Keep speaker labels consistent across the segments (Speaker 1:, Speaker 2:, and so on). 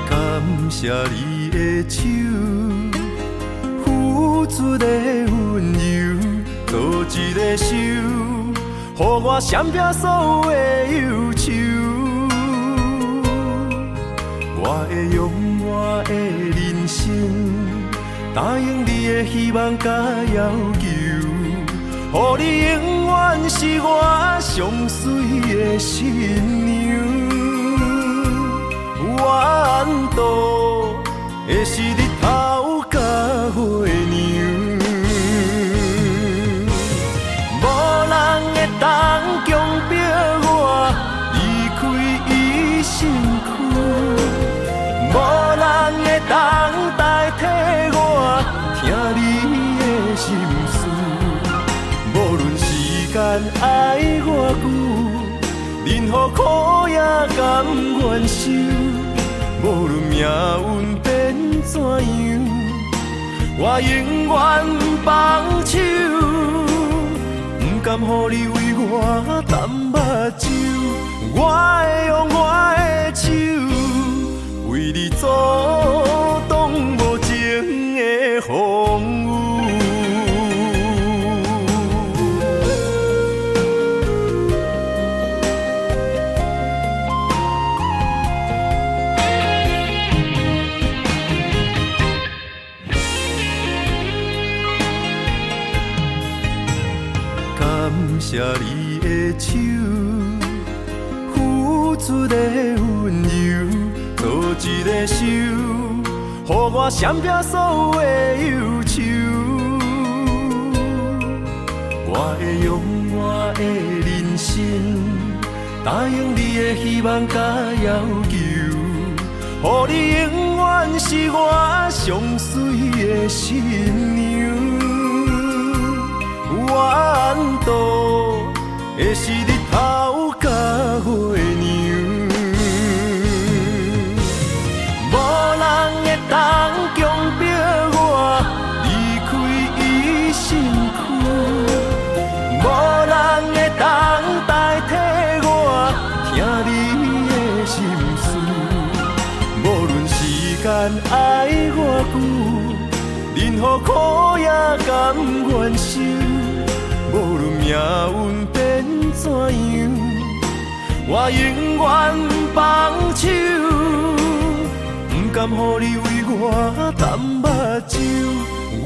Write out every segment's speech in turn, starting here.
Speaker 1: 感谢你的手，付出的温柔，做一个手，予我闪避所有的忧愁。我会用我的人生，答应你的希望甲要求，予你永远是我上水的新娘。缘途的是日头甲月亮，无人会当强迫我离开伊身躯，无人会当代替我听你的心事。无论时间爱偌久，任何苦也甘愿受。无论命运变怎样，我永远放手，不甘予你为我淡目睭。我会用我的手，为你阻挡无情的风雨。感谢你的手，付出的温柔，做一个手，予我闪避所有的忧愁。我会用我的人生，答应你的希望甲要求，予你永远是我上水的新娘。缘途的是日头甲月亮，无人会当强迫我离开伊身躯，无人会当代替我听你的心事。无论时间爱偌久，任何苦也甘愿受。无论命运变怎样，我永远放手，不甘予你为我淡目睭。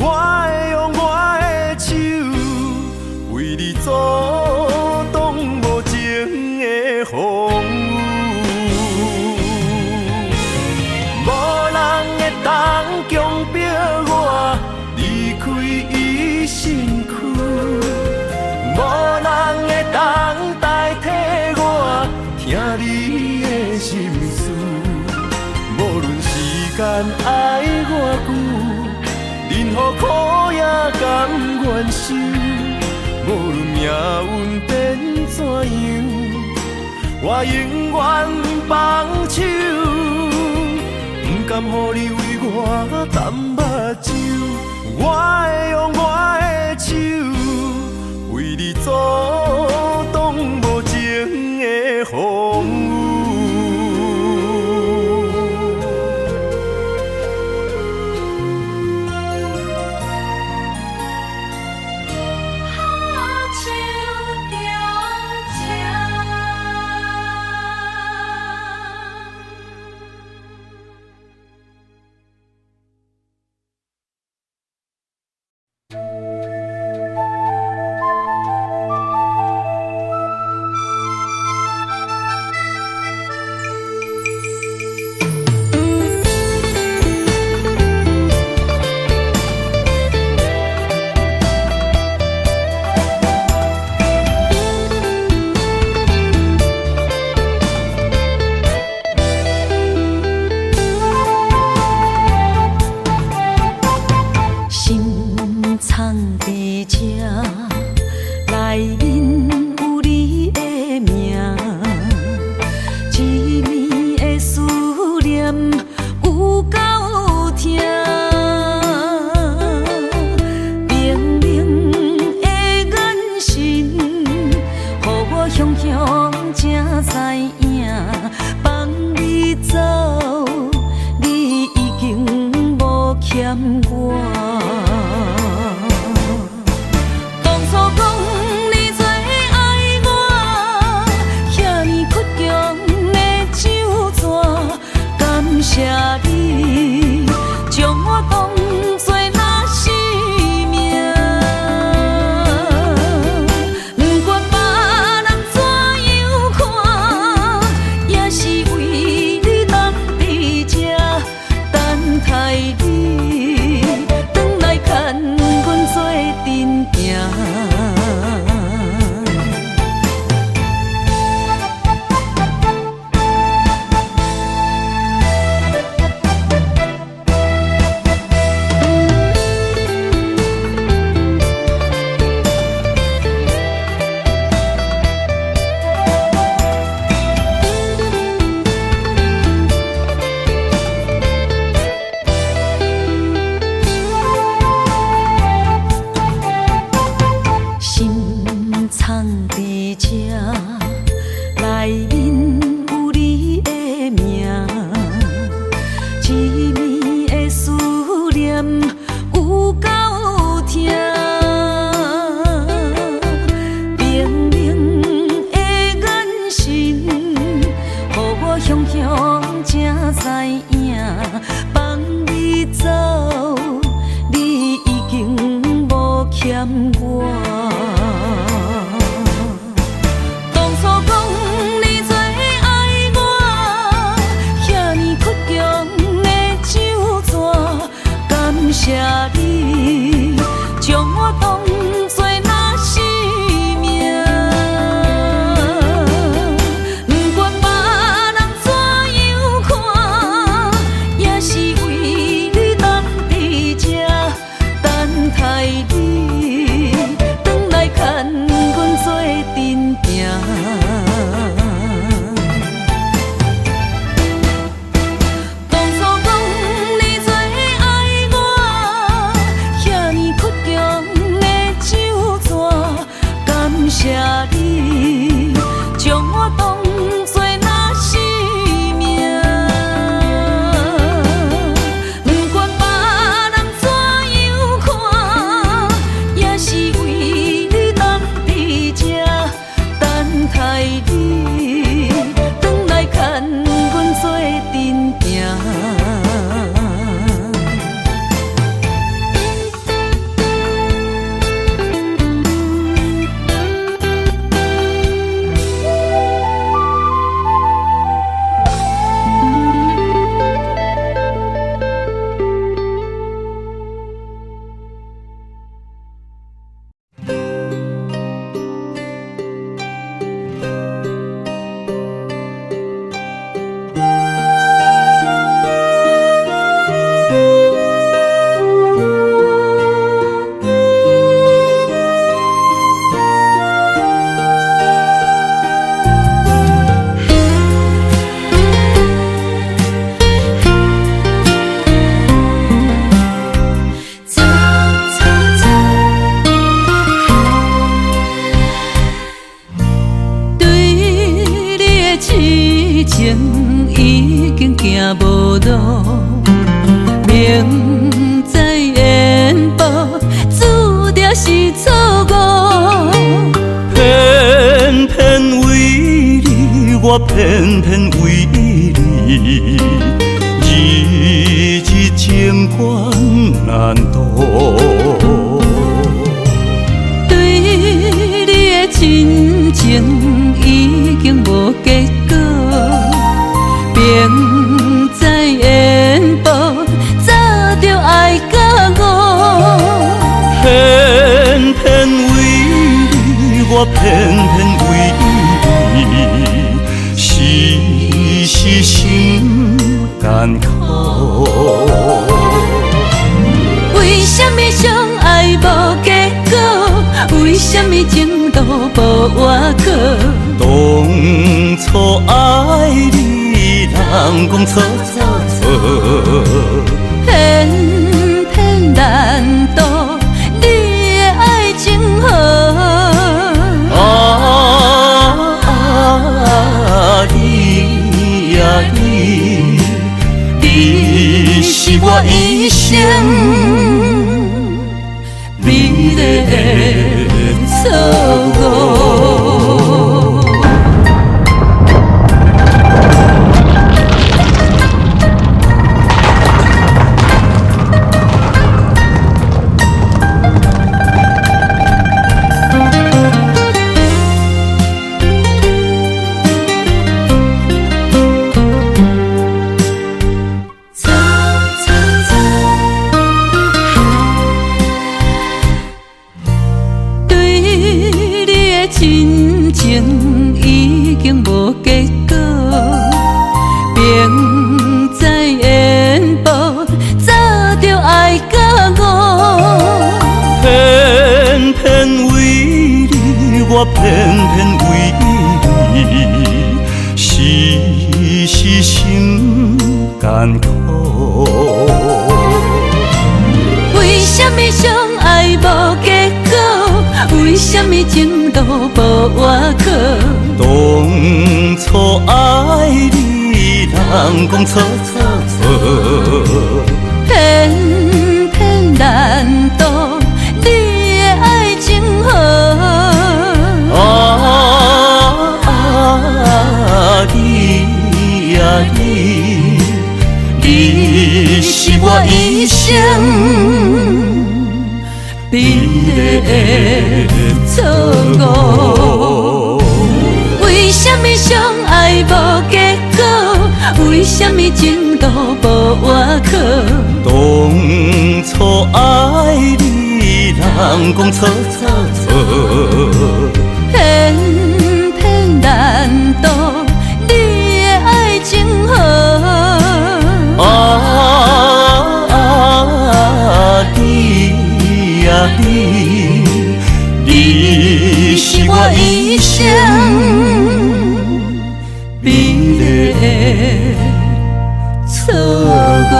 Speaker 1: 我会用我的手，为你阻挡无情的风雨。无人会当强迫我离开伊身躯，无人会当代替我听你的心事。无论时间爱偌久，任何苦也甘愿受。无论命运变怎样，我永远放手，不甘予你为我淡目睭。我会用我的手，为你阻挡无情的风雨。
Speaker 2: 才知影，放你走，你已经无欠我。当初讲你最爱我，遐尼倔强的手纸，感谢你将我当作那生命。不管别人怎样看，也是为你当伫这等待你，转来牵阮做阵行。
Speaker 1: 偏偏为你，日日情关难渡。
Speaker 2: 对你的亲情已经无结果，明知缘薄，早就爱甲我。
Speaker 1: 偏偏为你，我偏偏为你。时时心艰苦，
Speaker 2: 为什么相爱无结果？为什么情路无外口？
Speaker 1: 当初爱你，人讲错错错，
Speaker 2: 偏偏难渡你的爱情河。
Speaker 1: 我偏偏为你，时时心艰苦。
Speaker 2: 为什么相爱无结果？为什么情路无外口？
Speaker 1: 当初爱你，人讲错错错，
Speaker 2: 偏偏难渡你的爱情河。
Speaker 1: 你呀你是我一生美丽的错误。
Speaker 2: 为什么相爱无结果？为什么情路无外口？
Speaker 1: 当初爱你，人讲错错错，
Speaker 2: 偏偏难渡你的爱情河。
Speaker 1: 你呀你是我一生美丽的错误。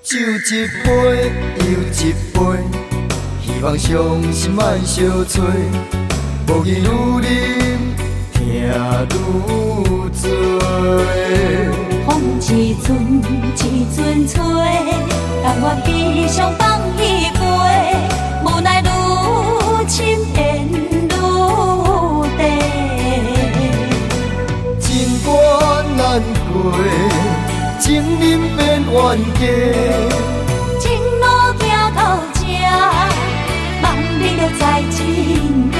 Speaker 3: 酒一杯又一杯，希望伤心莫相催。无义愈啉，听愈醉。
Speaker 2: 风一阵一阵吹，但我悲伤放一杯，无奈愈深缘愈低。
Speaker 3: 情关难过，情人变冤家。
Speaker 2: 情路行到这，望你着知真谛。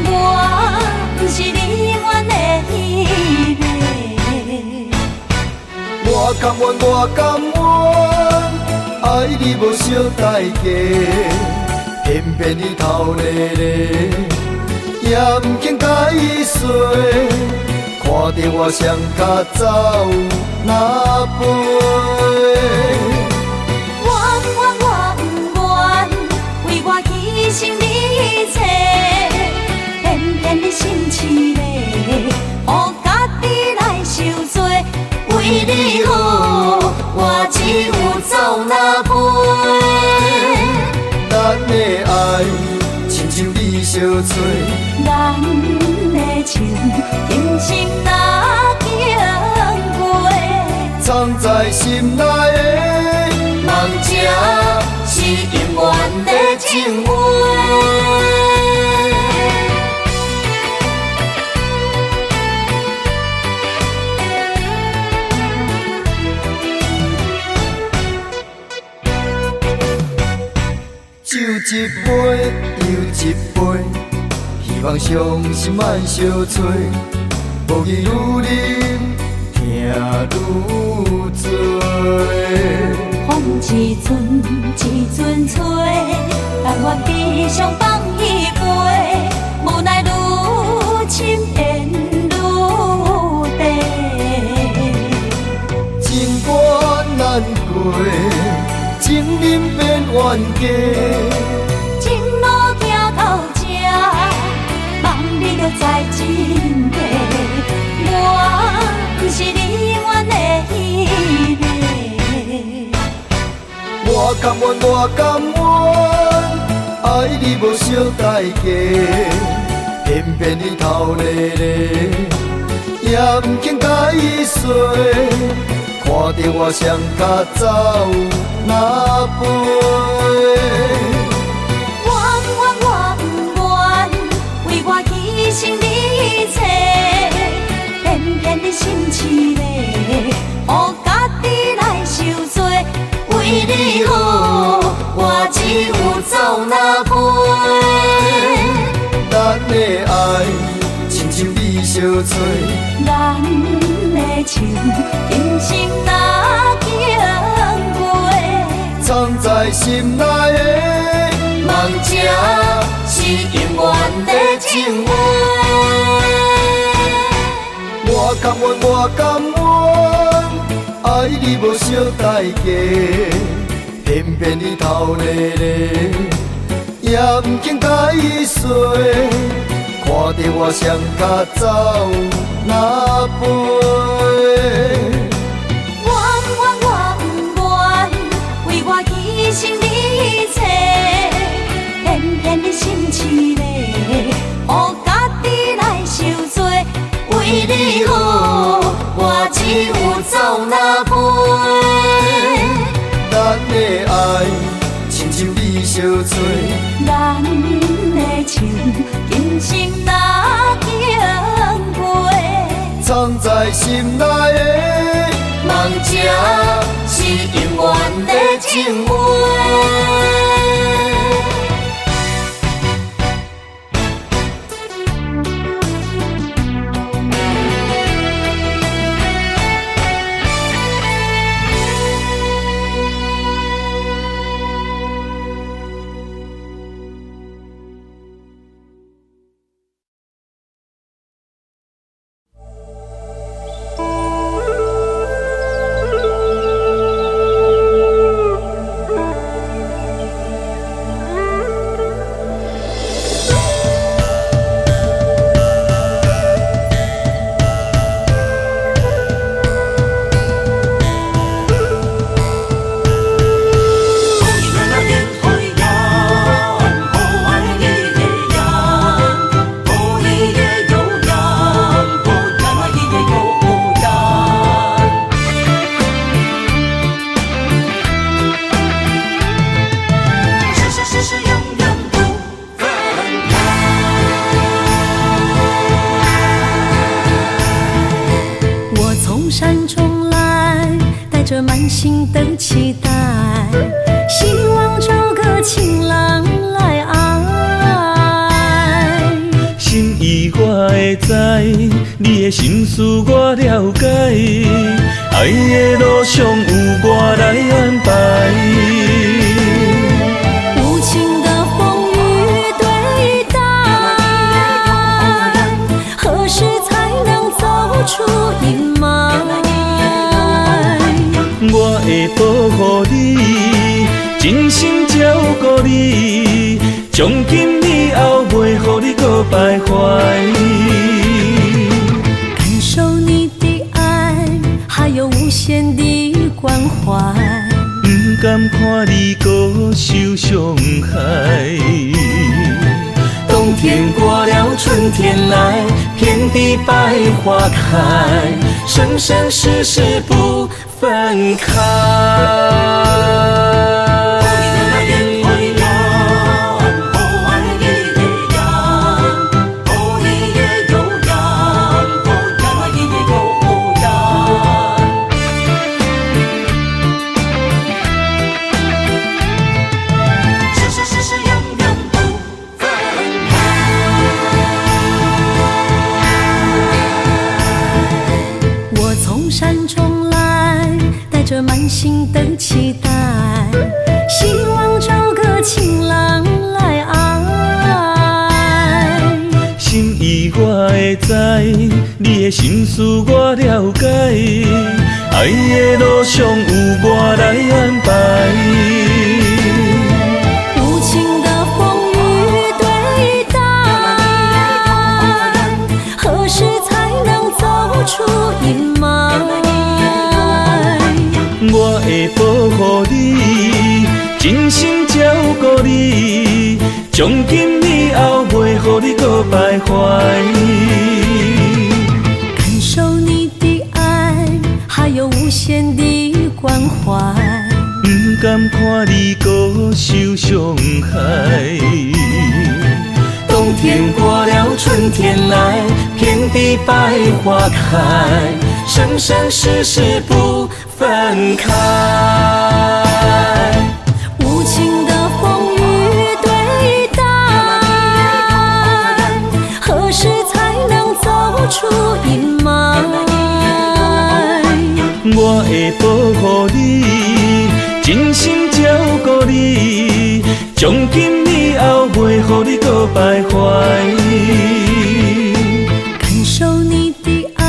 Speaker 2: 我不是你永远的彼个。
Speaker 3: 我甘愿，我甘愿，爱你无小代价，偏偏你头咧咧，也不肯解释。看着我双脚走哪飞？
Speaker 2: 我不愿，为我牺牲你一切，偏偏你心痴嘞，予家己来受罪。为你好，我只有走哪飞？
Speaker 3: 咱的爱亲像你相催，
Speaker 2: 咱的情今生哪经过？
Speaker 3: 藏在心内的梦，这是永远的情话。酒一杯又一杯，希望伤心莫相催。无义愈啉，听愈醉。
Speaker 2: 风一阵一阵吹，但我悲伤放一杯，无奈愈深缘愈低。
Speaker 3: 情关难过，情人变冤家。
Speaker 2: 情路行到这，望你着知真谛。我不是你永远的彼个。
Speaker 3: 我甘愿，我甘愿，爱你无小代价，偏偏你头咧咧，也不肯解释。看着我双脚走哪飞？
Speaker 2: 我不愿，生你找，偏偏你心凄迷，予家己来受罪。为你好，我只有走哪陪。
Speaker 3: 咱的爱，亲像你相找，
Speaker 2: 咱的情，今生哪经过？
Speaker 3: 藏在心内的
Speaker 2: 梦者是永远的情话。
Speaker 3: 我甘愿，我甘愿，爱你无小代价，偏偏你头咧咧，也不肯甲伊说，看着我双脚走哪飞。
Speaker 2: 我不愿，为我牺牲你一切，偏偏你心凄迷，予家己来受罪。为你好，我只有走哪陪。
Speaker 3: 咱的爱，亲像你相找，
Speaker 2: 咱的情，今生哪经过？
Speaker 3: 藏在心内的
Speaker 2: 梦者是永远的情话。满心的期待，希望找个情郎来爱。
Speaker 1: 心意我会知，你的心思我了解，爱的路上有我来安排。
Speaker 2: 无情的风雨对待，何时才能走出阴霾？
Speaker 1: 我会保护你，真心照顾你，从今以后袂予你搁徘徊。
Speaker 2: 感受你的爱，还有无限的关怀，
Speaker 1: 不甘看你搁受伤害。冬天过了，春天来，遍地百花开，生生世世不分开。
Speaker 2: 满心的期待，希望找个情郎来爱。
Speaker 1: 心意我会知，你的心思我了解，爱的路上有我来安排。
Speaker 2: 无情的风雨对待，何时才能走出阴霾？
Speaker 1: 我会保护你，真心照顾你，从今以后袂予你搁徘徊。
Speaker 2: 感受你的爱，还有无限的关怀，
Speaker 1: 不甘看你搁受伤害。冬天过了，春天来，来，遍地百花开，生生世世不分开。
Speaker 2: 无情的风雨对待，何时才能走出阴霾？
Speaker 1: 我会保护你，真心照顾你，从今以后袂予你搁徘徊。
Speaker 2: 感受你的爱，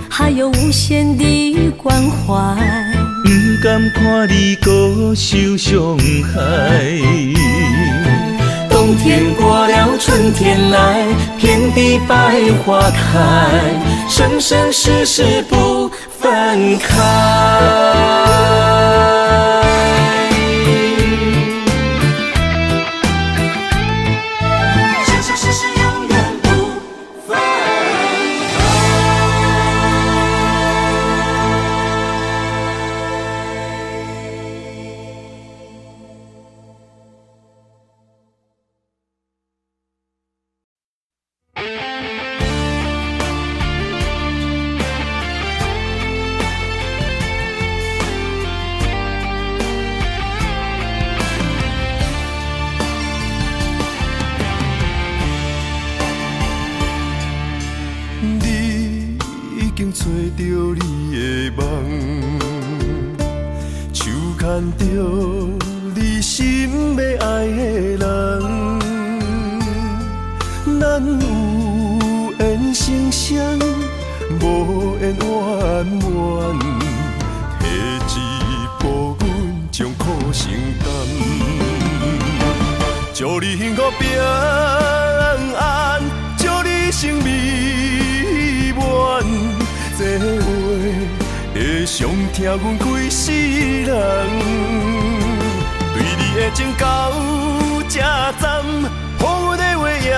Speaker 2: 还有无限的关怀。
Speaker 1: 不甘看你搁受伤害。冬天过了，春天来，遍地百花开，生生世世不分开。生生世世永远不分开。
Speaker 3: 你已经找到你的梦，手牵着你心要爱的人，咱有缘成双，无缘圆满，提一步阮将苦承担，祝你幸福平安，祝你生美满，这话会伤疼阮规世人。对你的情到这站，好阮的话也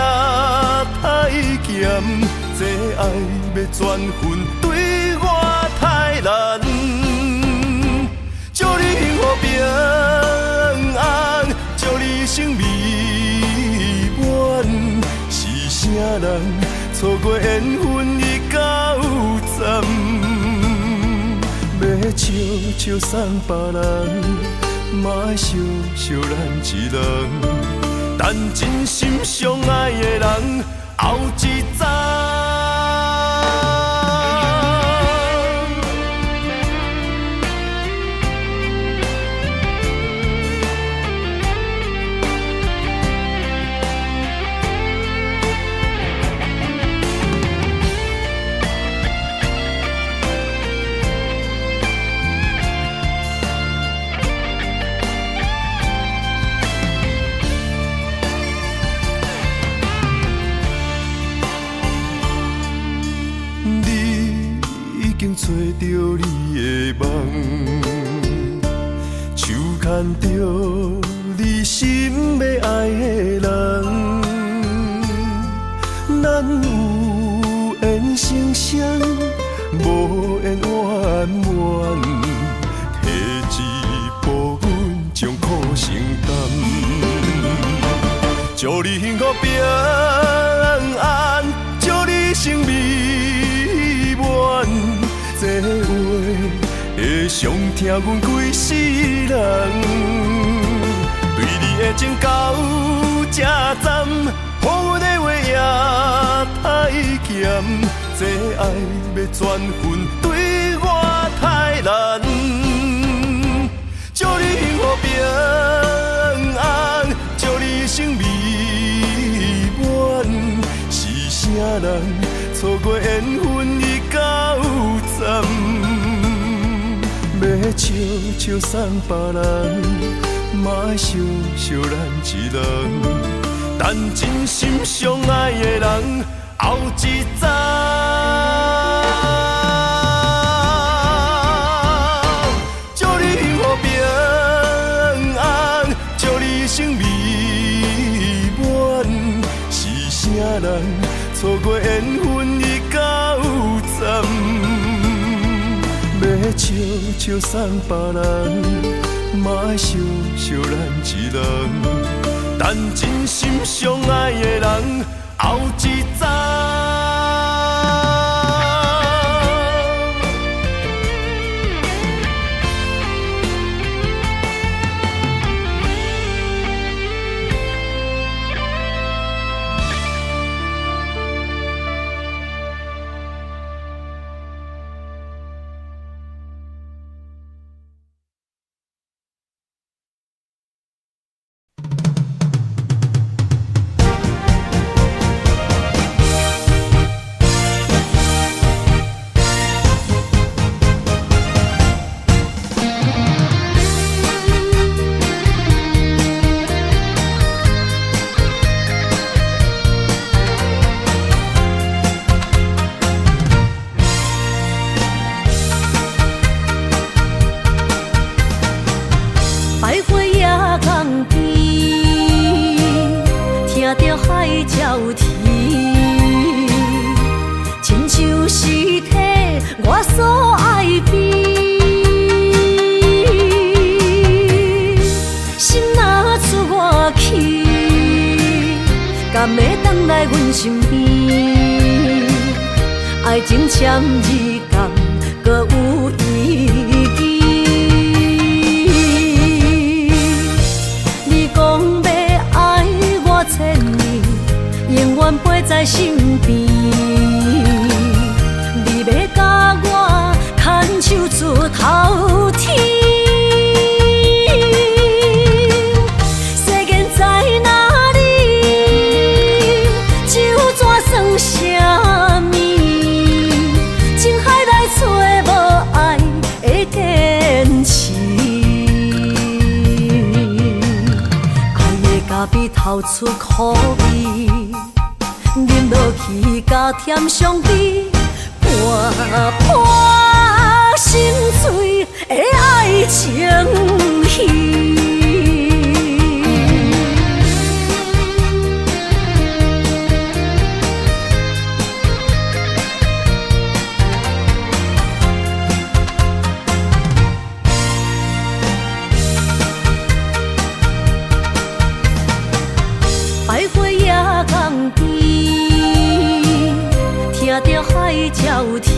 Speaker 3: 太咸，这爱要转分对我太难。祝你幸福平安，祝你生美满，是啥人错过缘分已到站？要笑笑送别人，嘛爱惜惜咱一人，等真心相爱的人后一站。找到你的梦，手牵着你心要爱的人，咱有缘成双，无缘圆满，提一步阮将苦承担，祝你幸福平安，祝你生美满。这话会伤疼阮规世人，对你的情到这站，好阮的话也太咸，这爱要转分对我太难。祝你幸福平安，祝你生美满，是啥人错过缘分已到站？要笑笑送别人，嘛爱惜惜咱一人，等真心相爱的人后一站。祝你幸福平安，祝你生美满，是啥人错过缘分已到站？要笑笑送别人，嘛爱惜惜咱一人，等真心相爱的人后一站。
Speaker 2: 阮身边，爱情签字共搁有意义。你讲要爱我千年，永远陪在身边。你要甲我牵手出头天。比透出苦味，饮落去加添伤悲，伴伴心碎的爱情戏。百花夜港边，听着海鸟啼，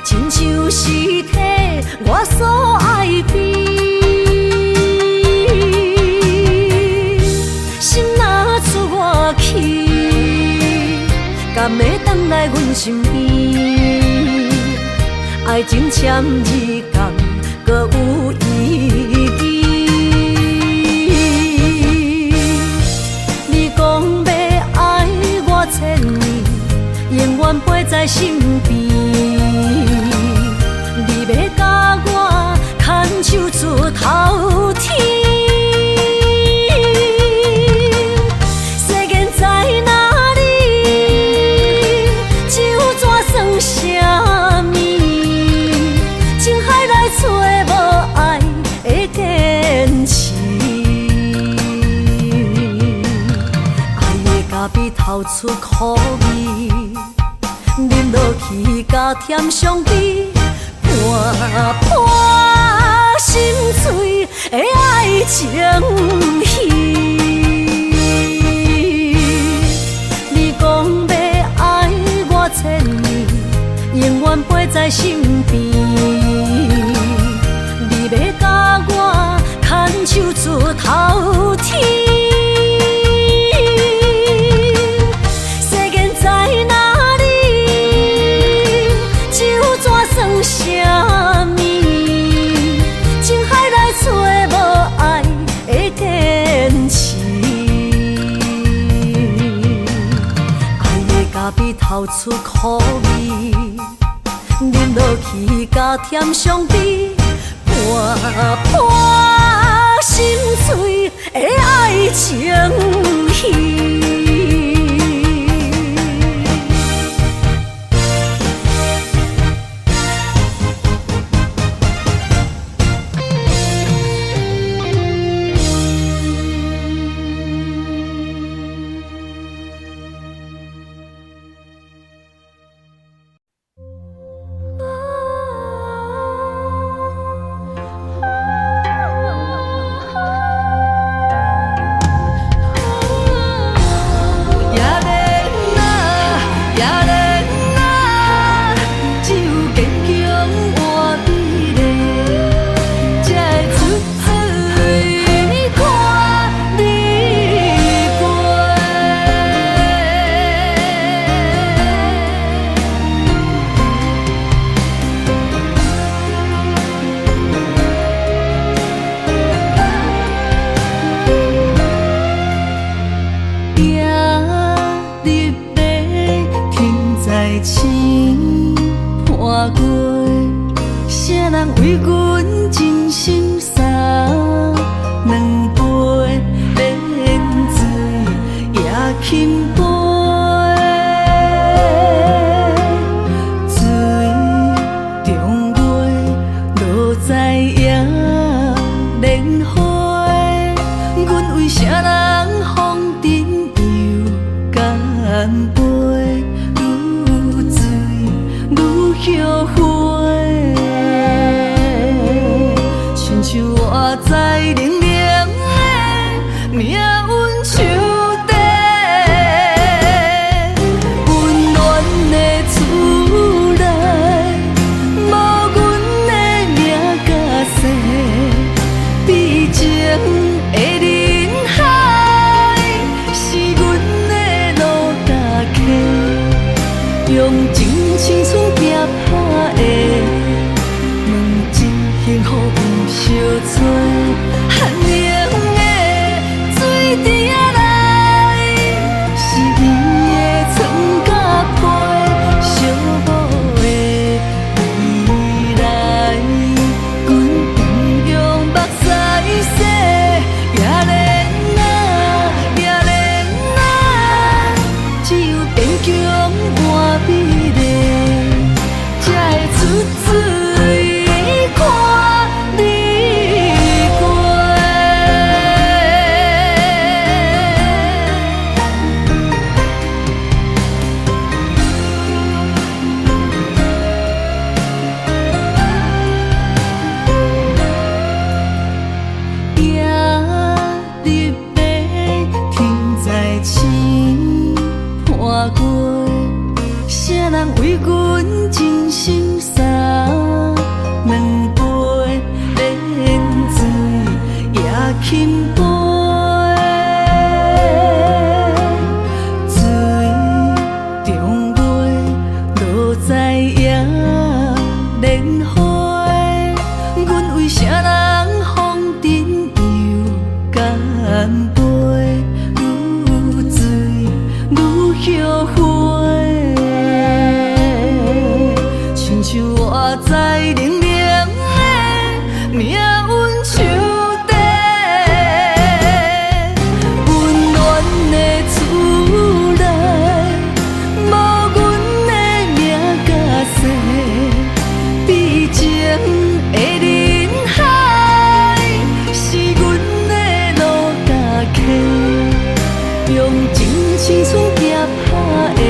Speaker 2: 亲像是替我所爱悲。心若出我去，敢会回来阮身边？爱情签字共搁有意义。千年，永远陪在身边。你要甲我牵手出头天。世间在哪里？就怎算什么？情海来找无爱的坚持。比透出苦味，饮落去加添伤悲，伴伴心碎的爱情戏。你讲要爱我千年，永远陪在身边。你要甲我牵手出头天。比透出苦味，饮落去加添伤悲，伴伴心碎的爱情戏。用真青春夹打的，两只幸福有相撮，寒冷的水滴仔来，是伊的床甲被，寂寞的未来，阮同样目屎洗，也连啊，也连啊，只有坚强换美丽，才会出水看你过。夜入白，天在星破过，谁人为阮真心洒两杯冷水也轻杯，水中月落在野莲花，阮为啥人风尘又干杯，愈醉愈后悔，亲像我在冷冷的命运手底，温暖的厝内，无阮的名甲姓，悲情的人海，是阮的路甲溪，用真青春夹打的，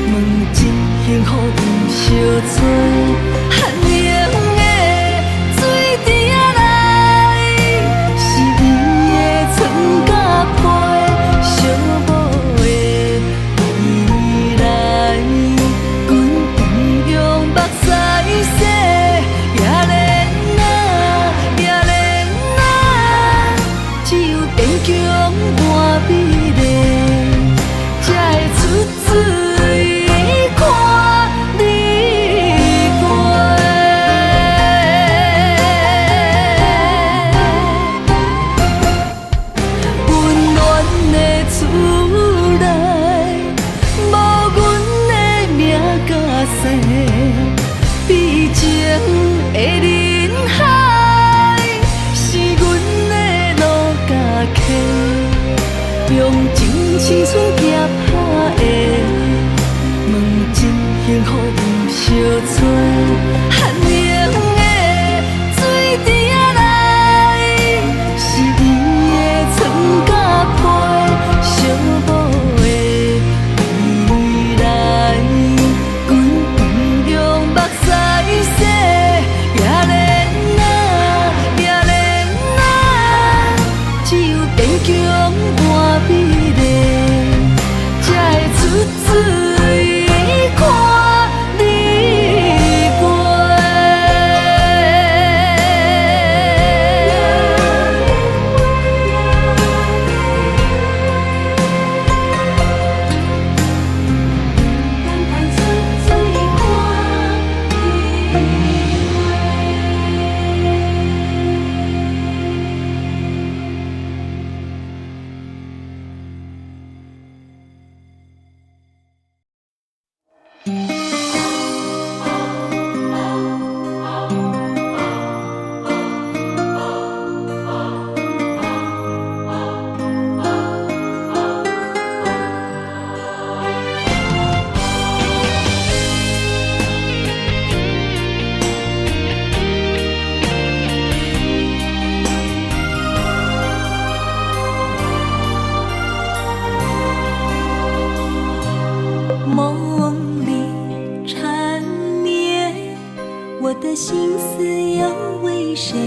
Speaker 2: 两只幸福有相撮，寒冷的水滴仔来，是伊的床甲被，寂寞的未来，阮同样目屎洗，也连啊，也连啊，只有坚强换美丽，才会出水看你过。温暖的厝内，无阮的名甲姓，悲情的人海，是阮的路甲溪，用真青春夹打的，两只幸福有相撮，寒冷的水滴仔来，是伊的床甲被，寂寞的未来，阮同样目屎洗，也连啊，也连啊，只有坚强换美丽，才会出水看你过。梦里缠绵，我的心思又为谁？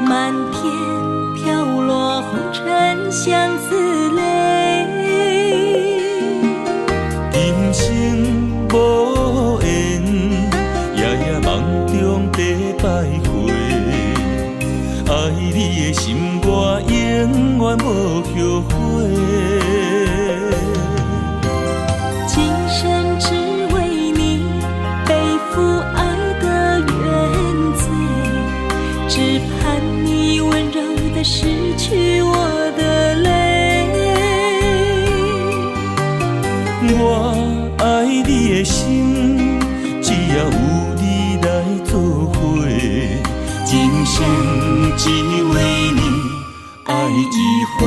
Speaker 2: 漫天飘落红尘相思泪。
Speaker 1: 人生无缘，夜夜梦中在徘徊。爱你的心，我永远无后悔。
Speaker 2: 今生
Speaker 1: 我爱你的心，只要有你来作伙，今生只为你爱一回。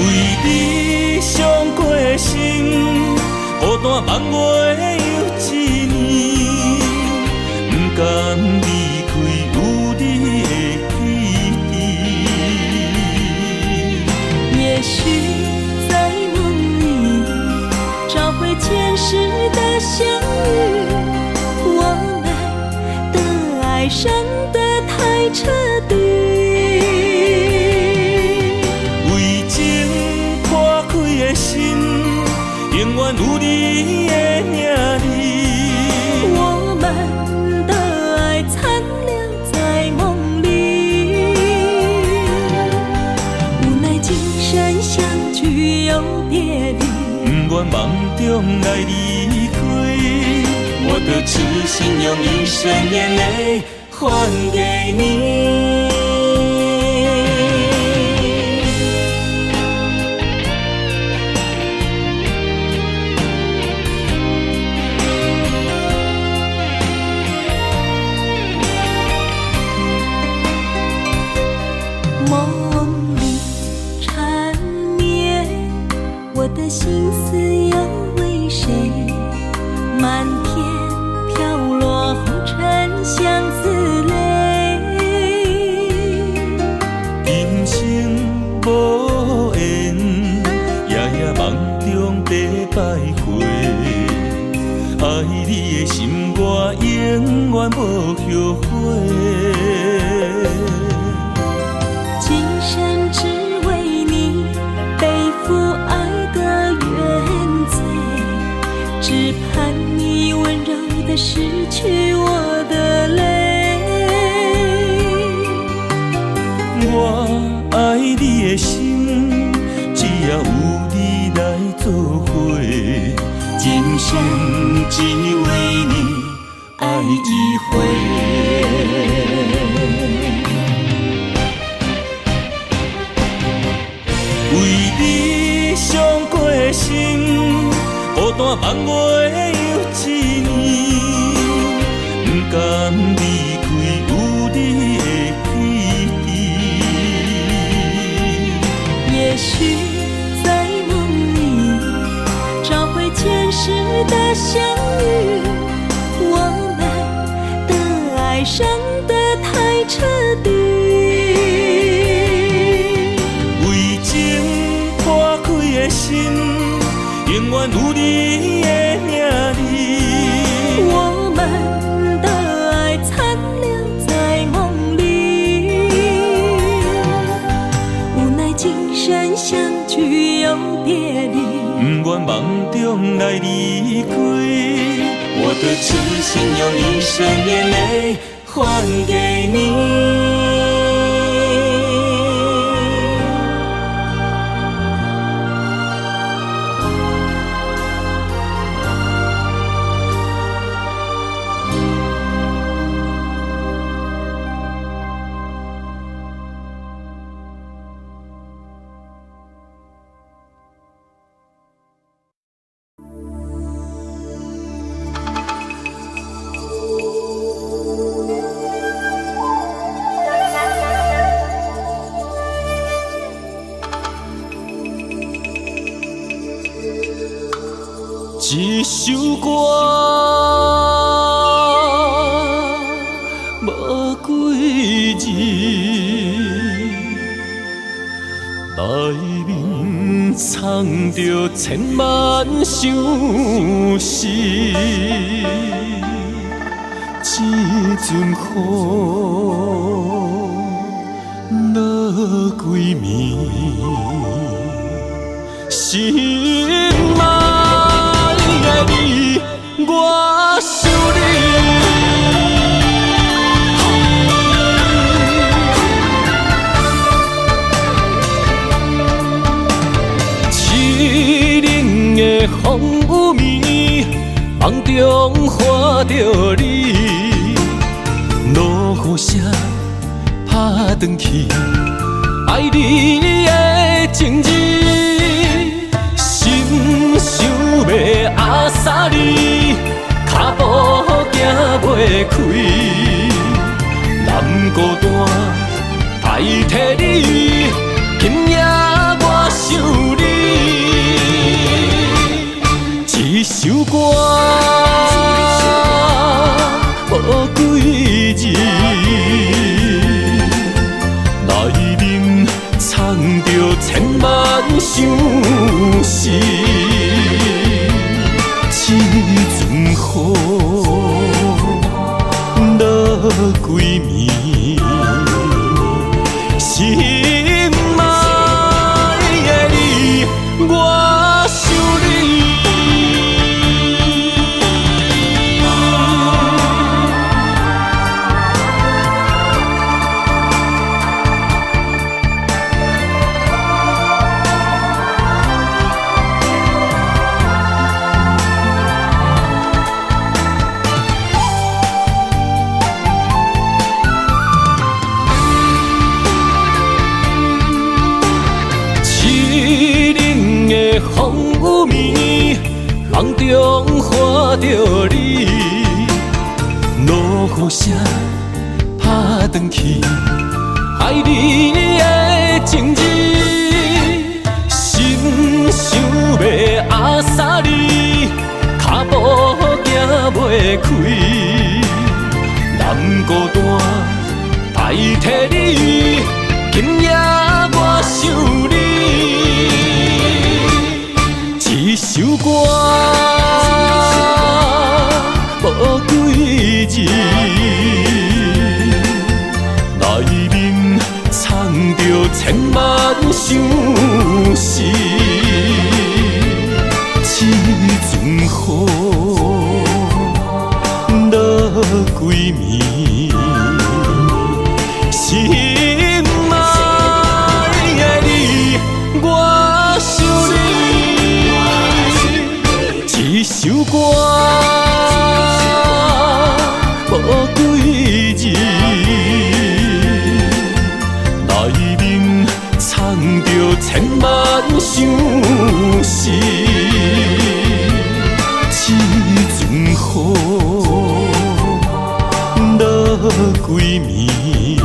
Speaker 1: 为你伤过心，孤单望袂又一年，不甘离开有你的记忆。
Speaker 2: 也许在梦里找回前世的相遇，我们的爱伤得太彻底。
Speaker 1: 为情破开的心，永远有你的名字。
Speaker 2: 我们的爱残留在梦里，无奈今生相聚又别离，
Speaker 1: 不愿梦中来离开，我的痴心用一生眼泪还给你。
Speaker 2: 梦里缠绵，我的心思又为谁？漫天飘落红尘相思泪。
Speaker 1: 今生无缘，夜夜梦中在徘徊。爱你的心，我永远无后悔。
Speaker 2: 今生只为你背负爱的原罪，只盼你温柔地拭去我的泪。
Speaker 1: 我爱你的心，只要有你来作伙，今生只为你爱一回。为你伤过心，孤单望袂又一年，不甘离开有你的记忆。
Speaker 2: 也许在梦里找回前世的相遇，我们的爱伤得太彻底。
Speaker 1: 为情破开的心，永远有你的名字。
Speaker 2: 我们的爱残留在梦里，无奈今生相聚又别离，
Speaker 1: 不愿梦中来离开，我的痴心用一生眼泪还给你。一首歌无几字，内面藏着千万相思。一阵雨落几暝，心爱的你，我想你。凄冷的风雨暝，梦中看着你，落雨声拍转去，爱你的情字，心想要压煞你，脚步行袂开，难孤单代替你，今夜我想你。一首歌，无几字，内面藏着千万相思。一阵雨，落几暝，心爱的你，我想你。风雨暝，梦中看着你，落雨声打转去，爱你的情字，心想要压煞你，脚步行袂开，难孤单代替你，今夜我想你。一首歌，无几字，内面藏着千万相思。一阵雨，落几暝，心爱的你，我想你。一首歌，无几字，内面藏着千万相思。一阵雨，落几暝，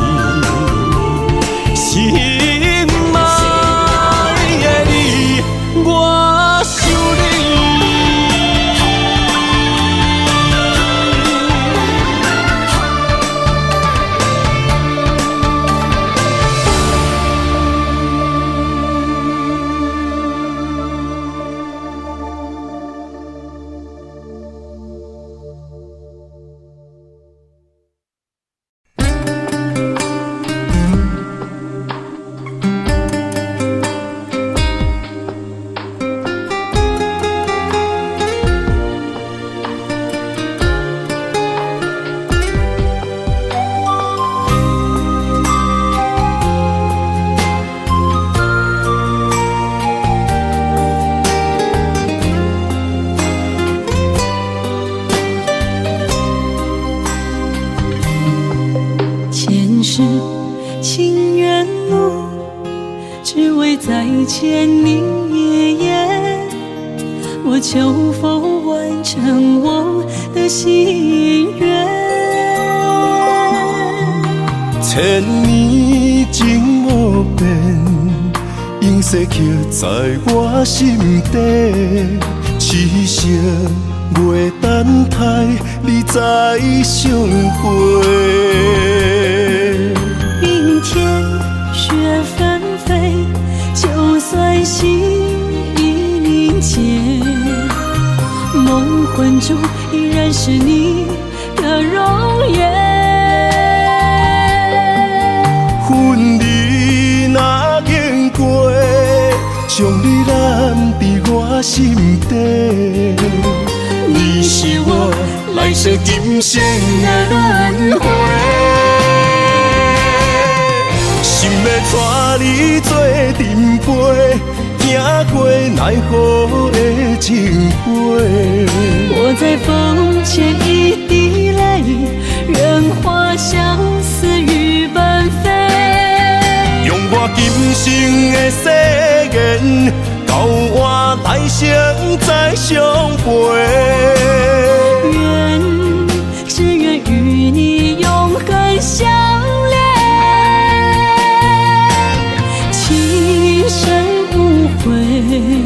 Speaker 1: 心爱的你，我想你。
Speaker 2: 情缘路，只为再见你一眼。我求否完成我的心愿？
Speaker 1: 千年情无变，永逝刻在我心底。痴情袂等待，你再相会。
Speaker 2: 冰天雪纷飞，就算心已凝结，梦魂中依然是你的容颜。
Speaker 1: 恨你若经过，将你揽在我心底。你是我来世今生的轮回。心要带你做阵陪，行过奈何的情杯。
Speaker 2: 我在风前一滴泪，任花相思雨纷飞。
Speaker 1: 用我看今生的誓言，到换来生再相陪。
Speaker 2: 只愿与你永恒相连，情深无悔，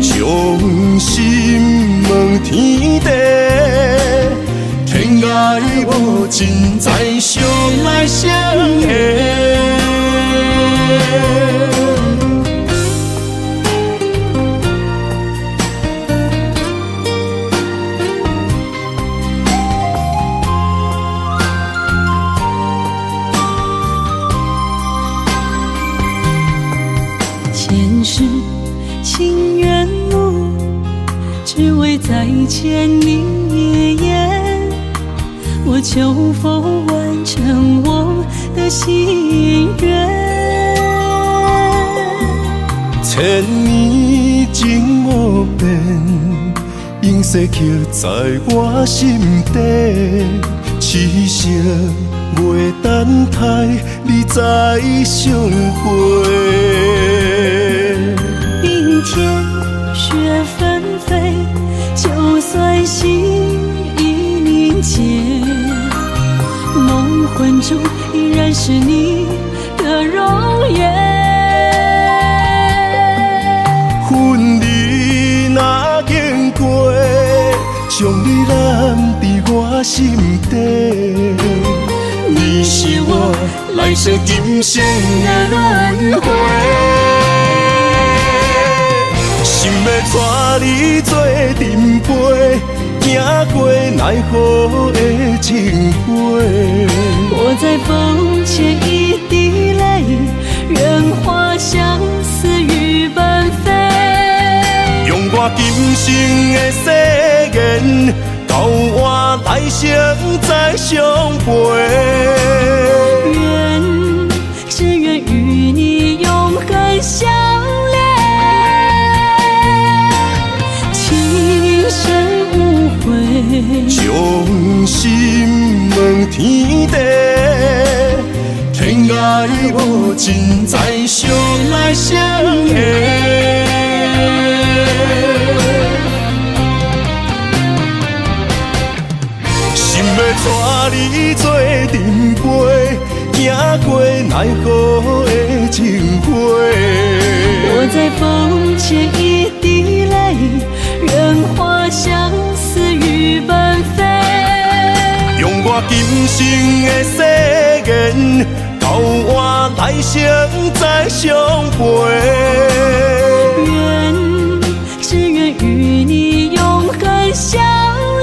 Speaker 1: 将心问天地，天涯无尽，再相来相会。
Speaker 2: 前世情缘无，只为再见你一眼。我求否完成我的心愿？
Speaker 1: 千年情无变，永世刻在我心底。痴色袂等待，你再相会。
Speaker 2: 明天雪纷飞，就算心已凝结，梦魂中依然是你的容颜。
Speaker 1: 恨你若经过，将你揽伫我心底。你是我来生今生的轮回，心要带你做阵陪，行过奈何的情杯。
Speaker 2: 我在风前一滴泪，愿化相思雨奔飞。
Speaker 1: 用我今生的誓言，到换来生再相陪。
Speaker 2: 只愿与你永恒相连，情深无悔，
Speaker 1: 将心问天地，天涯无尽，再相来相会。心要带你做阵陪，行过奈何的情花。
Speaker 2: 我在风前一滴泪，愿化相思雨奔飞。
Speaker 1: 用我今生的誓言，到换来生再相陪。
Speaker 2: 只愿与你永恒相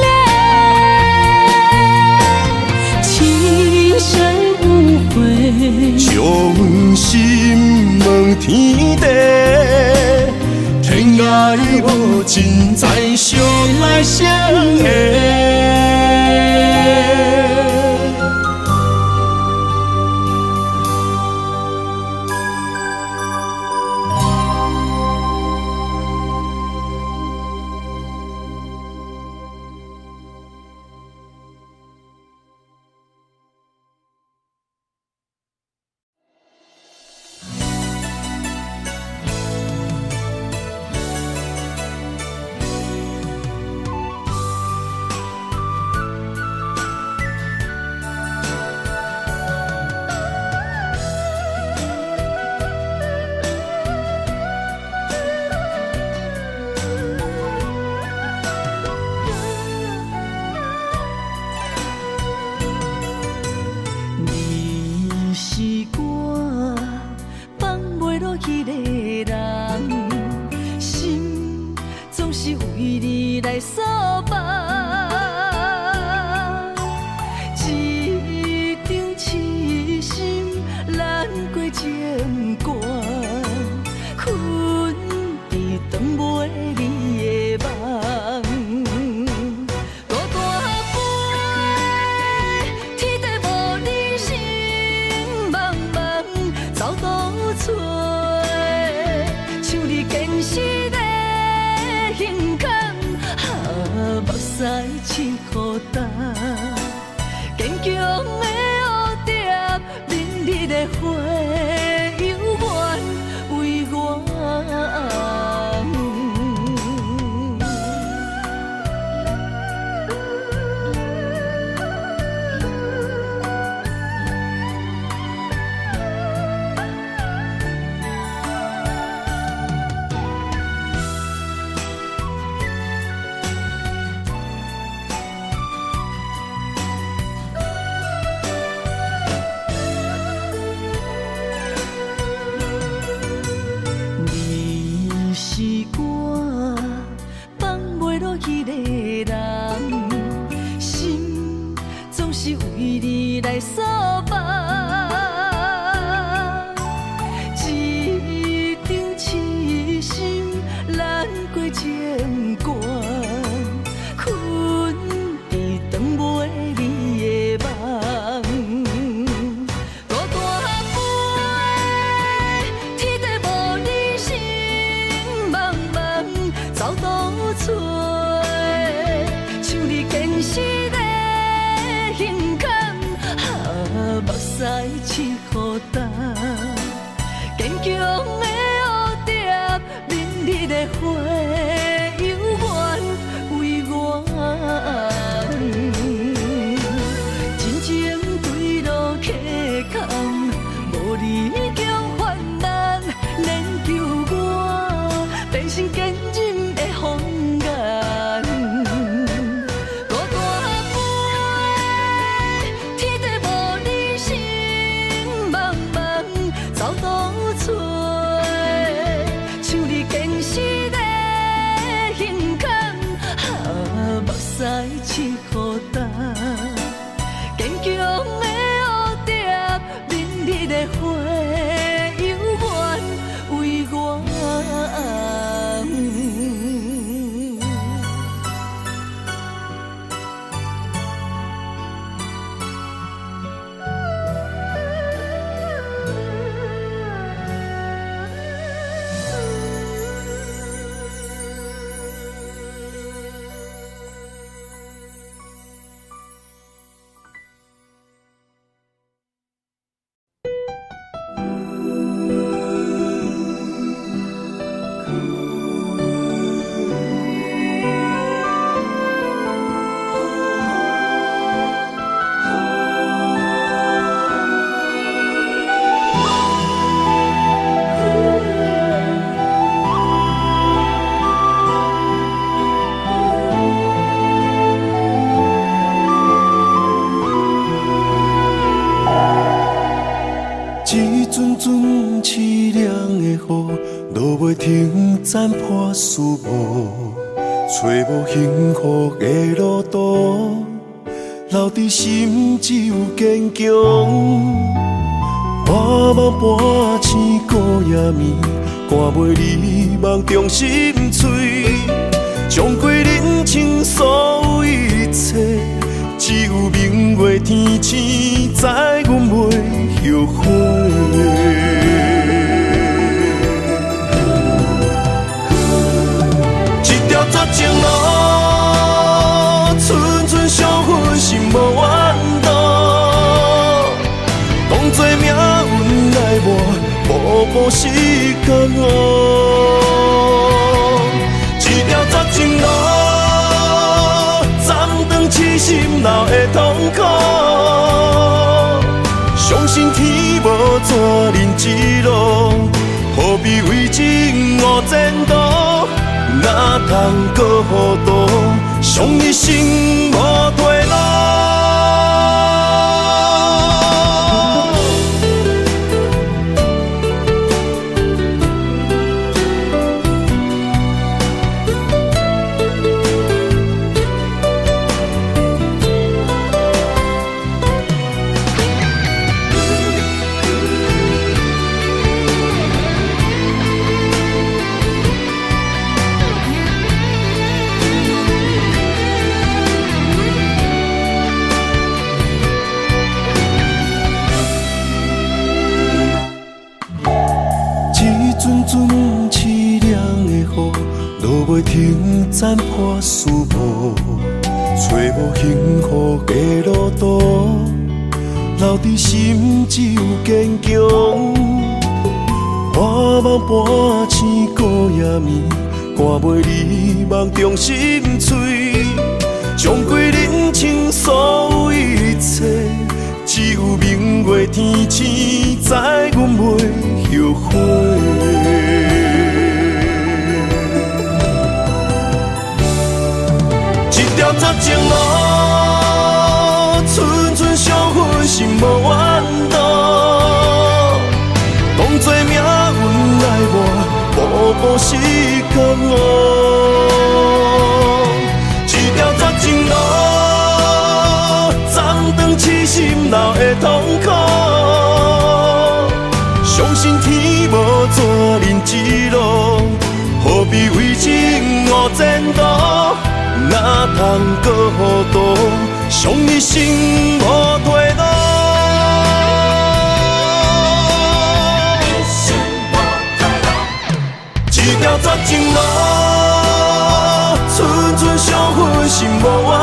Speaker 2: 连，情深无悔，
Speaker 1: 将心问天地，天涯无尽，再相来相会。
Speaker 2: 强的蝴蝶，美丽的花，犹原
Speaker 1: 雨，落袂停，斩破思无，找无幸福的路途，留伫心只有坚强。半梦半醒孤夜眠，赶袂你梦中心碎，将过人生所有一切。只有明月天星，知阮袂后悔。一条绝情路，寸寸相分，心无怨妒。当作命运来磨，步步是感悟。一条绝情路。痴心闹的痛苦，相信天无绝人之路，何必为情误前途？哪通搁糊涂，伤一生无退路。落袂停，斩破思无，找无幸福的路途，留伫心只有坚强。半梦半醒孤夜眠，赶袂你梦中心碎，将过人生所有一切，只有明月天星，知阮袂后悔。绝情路，寸寸相分，心无怨妒。当作命运来磨，步步是感悟。一条绝情路，斩断痴心闹的痛苦。相信天无绝人之路，何必为情误前途？哪通搁糊涂，伤一生无退路。一条绝情路，寸寸相分，心无怨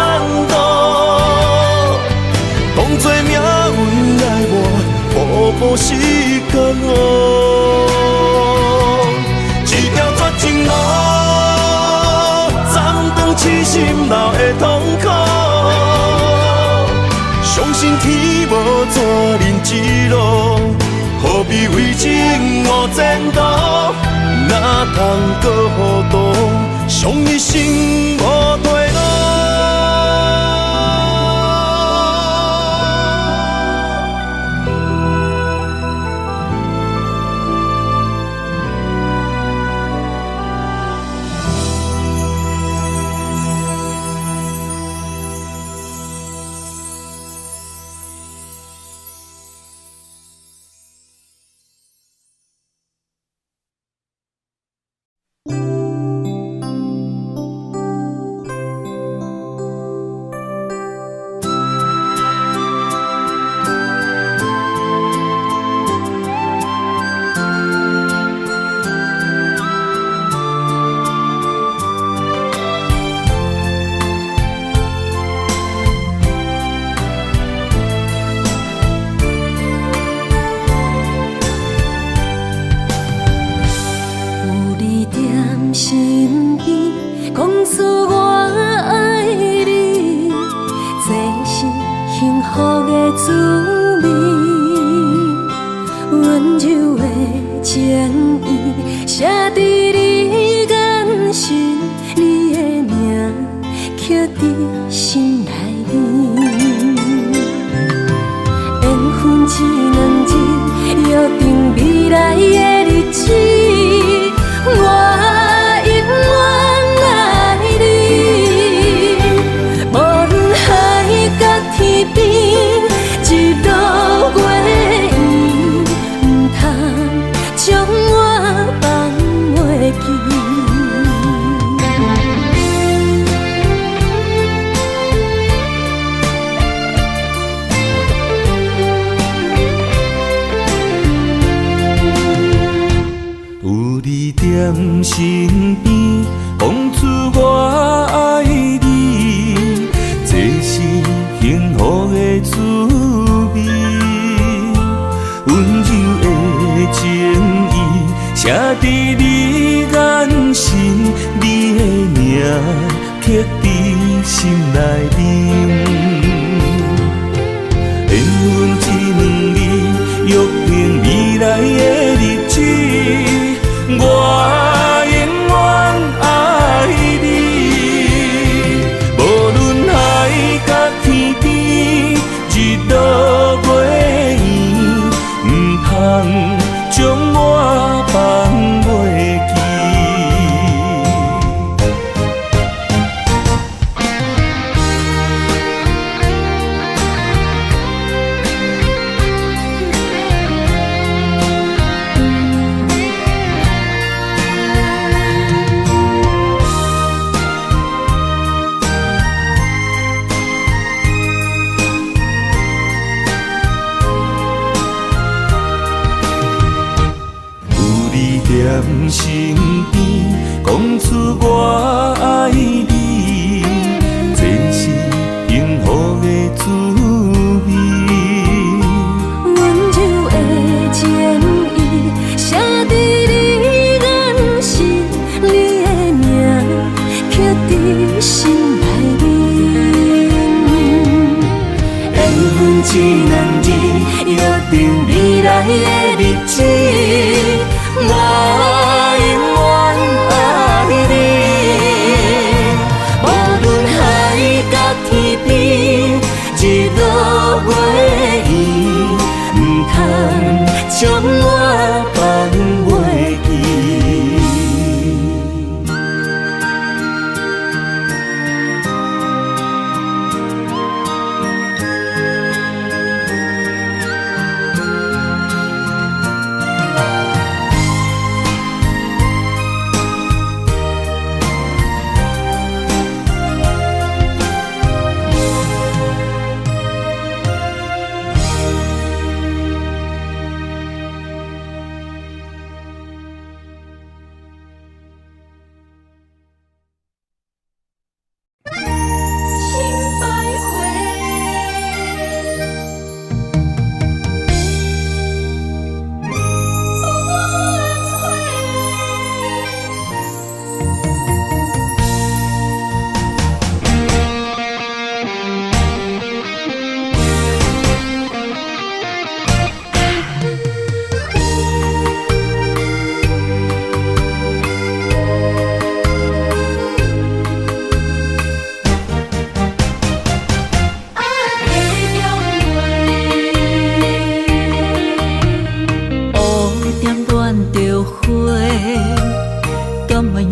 Speaker 1: 妒。当作命运来磨，步步是感悟。一条绝情路。痴心闹的痛苦，相信天无绝人之路，何必为情误前途？哪通搁糊涂，伤一生无退路。
Speaker 2: 缘分只两日，约定未来的日子。
Speaker 1: 你踮身边，讲出我爱你，这是幸福的滋味。温柔的情意，写在你眼神，你的名刻在心内面。缘分一两字，约定未来的日子，我永远爱你。无论海角天边，日落月圆，唔通将我放袂记。踮身边，讲出我爱你，这是幸福的滋味。
Speaker 2: 温柔的情意，写在你眼神，你的名刻在心内面。缘分一两字，约定未来的日子。我永远爱你，无论海角天边，日落月圆，唔通将我放袂记。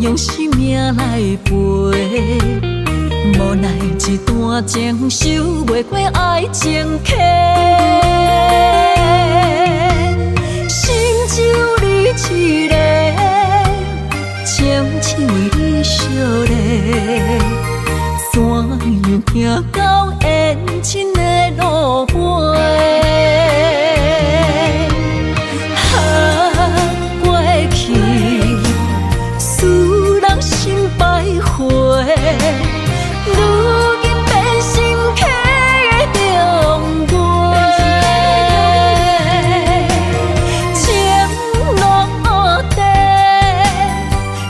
Speaker 2: 用生命来陪，无奈一段情守袂过爱情客，心只有你一个，情只为你烧热，山又行到缘尽的路尾。如今变心客的中月，情落地，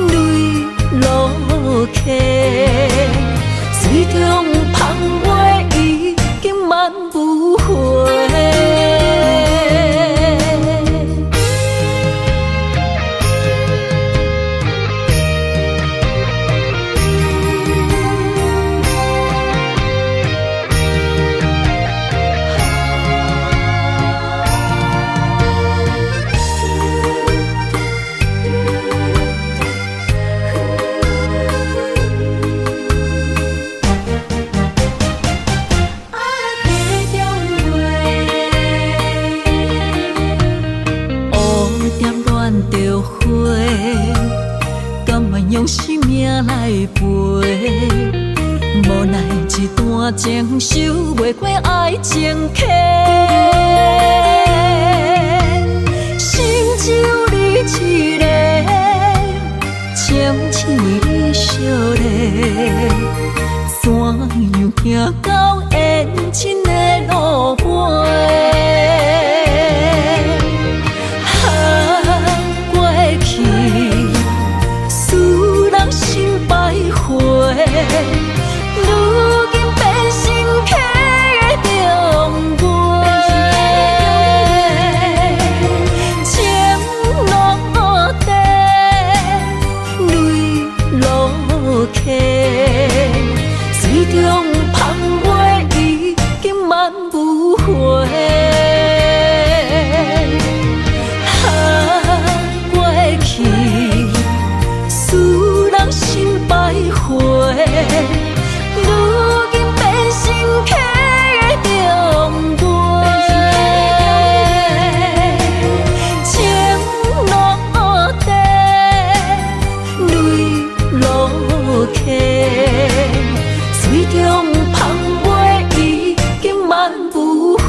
Speaker 2: 泪落溪，水中芳袂已经万不回。用生命来陪，无奈一段情守袂过爱情客，心只有你一个，行到缘亲的路尾。过去使人心徘徊，如今变成客的中月。情落地，泪落溪，水中芳袂已经万无回。过去使人心徘徊，如今变成客的中月。情落地，泪落溪，水中芳袂已经万无回。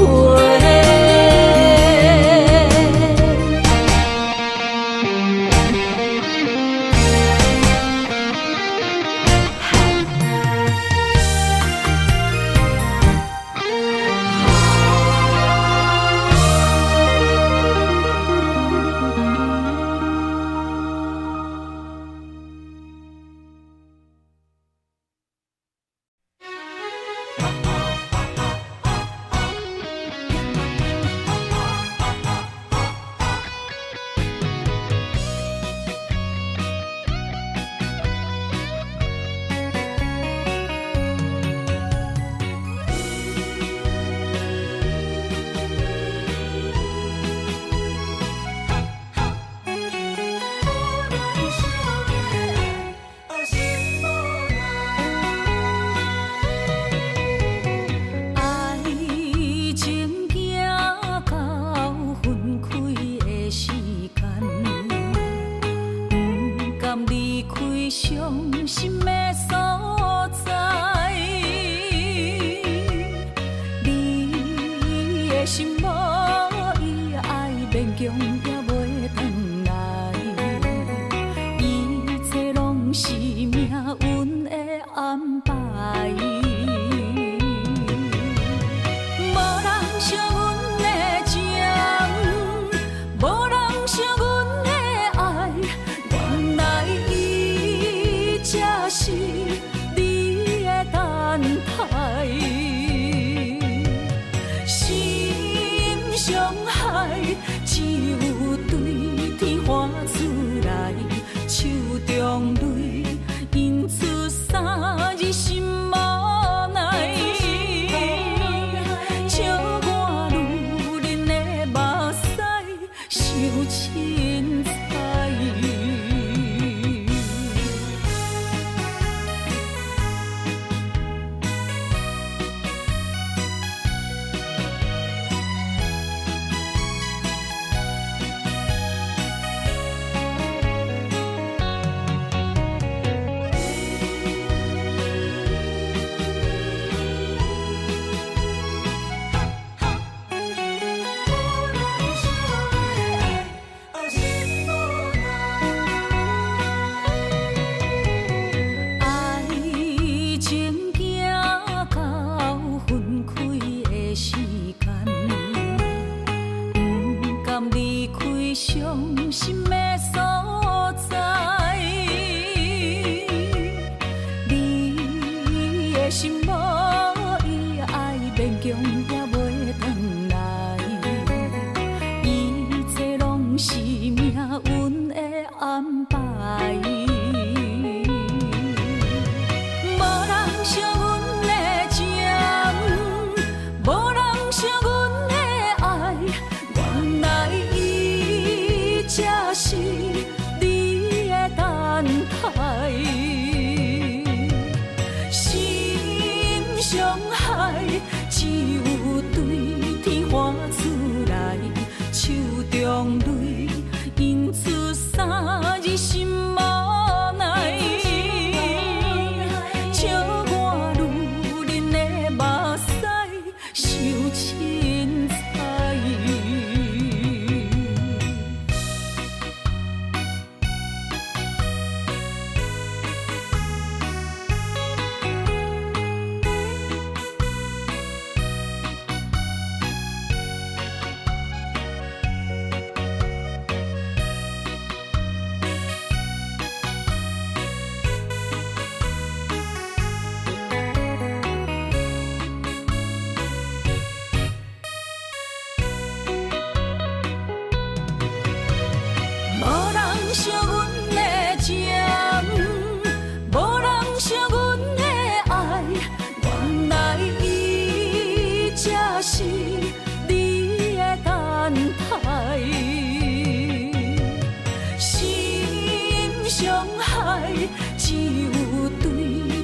Speaker 2: 伤害，只有对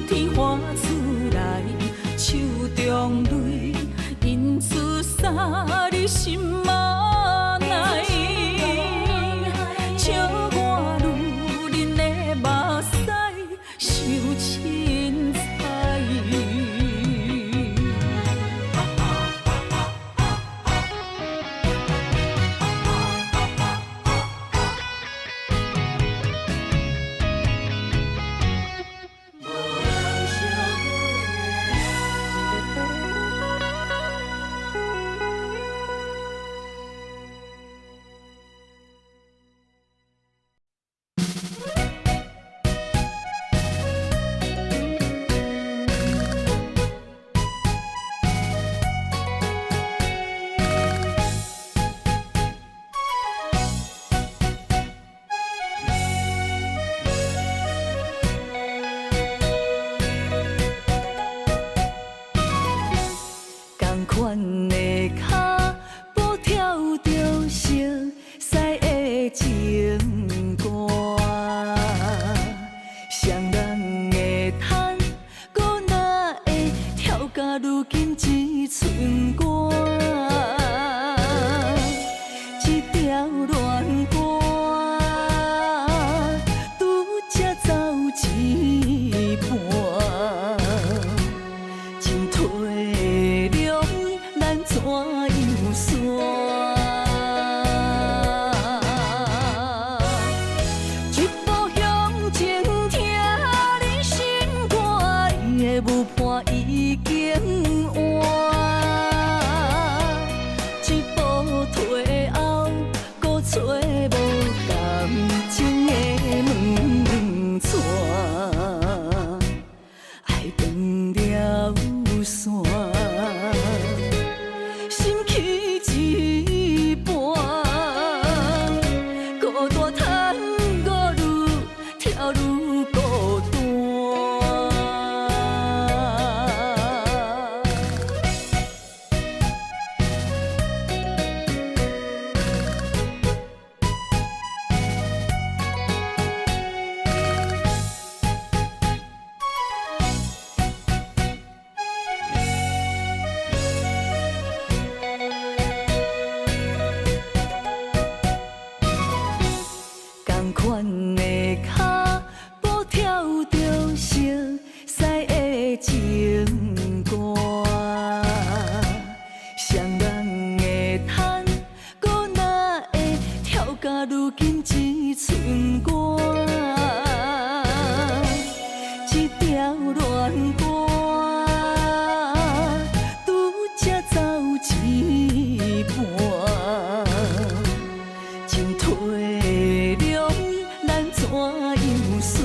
Speaker 2: 天花出来，手中泪印出三字心嘛奈，笑我女人的目屎受凊彩。同款的脚步跳着熟悉的情歌，双人的叹，搁哪会跳甲如今一寸歌？一条恋歌，拄才走一半。真体谅咱怎样算？一步向前听你心肝，你的舞伴已经换。一步退后，搁找无感情的门串，爱断了线，心去一半，孤单叹我愈跳愈孤单。同款的脚步跳着熟悉的情歌，双人的叹，搁哪会跳甲如今一寸歌？一条恋歌，拄才走一半。真体谅咱怎样算？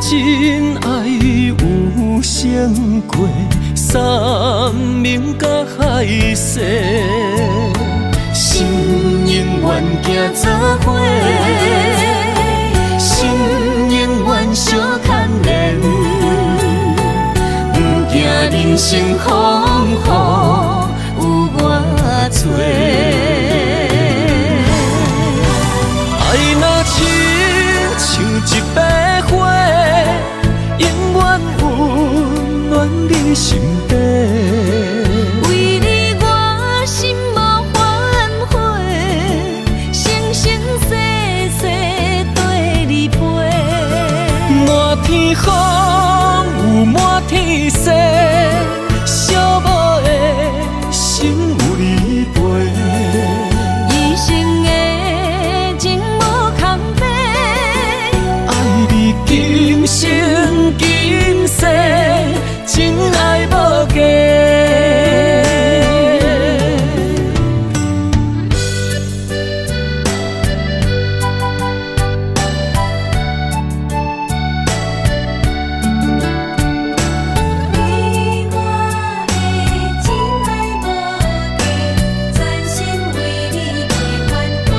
Speaker 1: 真爱有成过，山盟甲海誓，心永远行做伙，心永远相牵连，不惊人生风雨有我做。爱若亲像一朵花，永远温暖你心底。
Speaker 2: 为你我心无反悔，生生世世跟你陪。
Speaker 1: 满天风有满天雪，寂寞的心有你陪。
Speaker 2: 一生的情无空白，
Speaker 1: 爱你今生今世，真爱无价。
Speaker 2: 你我的真爱无价，全心为你陪伴过。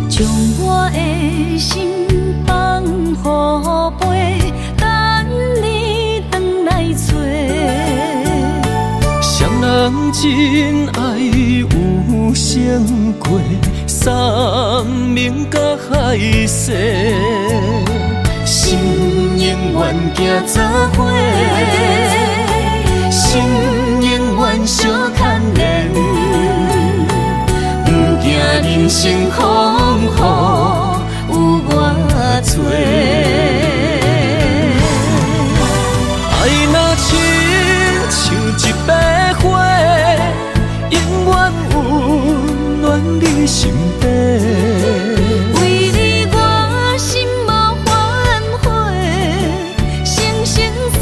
Speaker 2: 将我的心放予飞，等你回来找。
Speaker 1: 双人真爱有成过，山盟甲海誓，心永远行做伙，心永远相牵连，不惊人生风雨有我做。爱若亲像一朵花，永远温暖你心底。
Speaker 2: 为你我心无反悔，生生世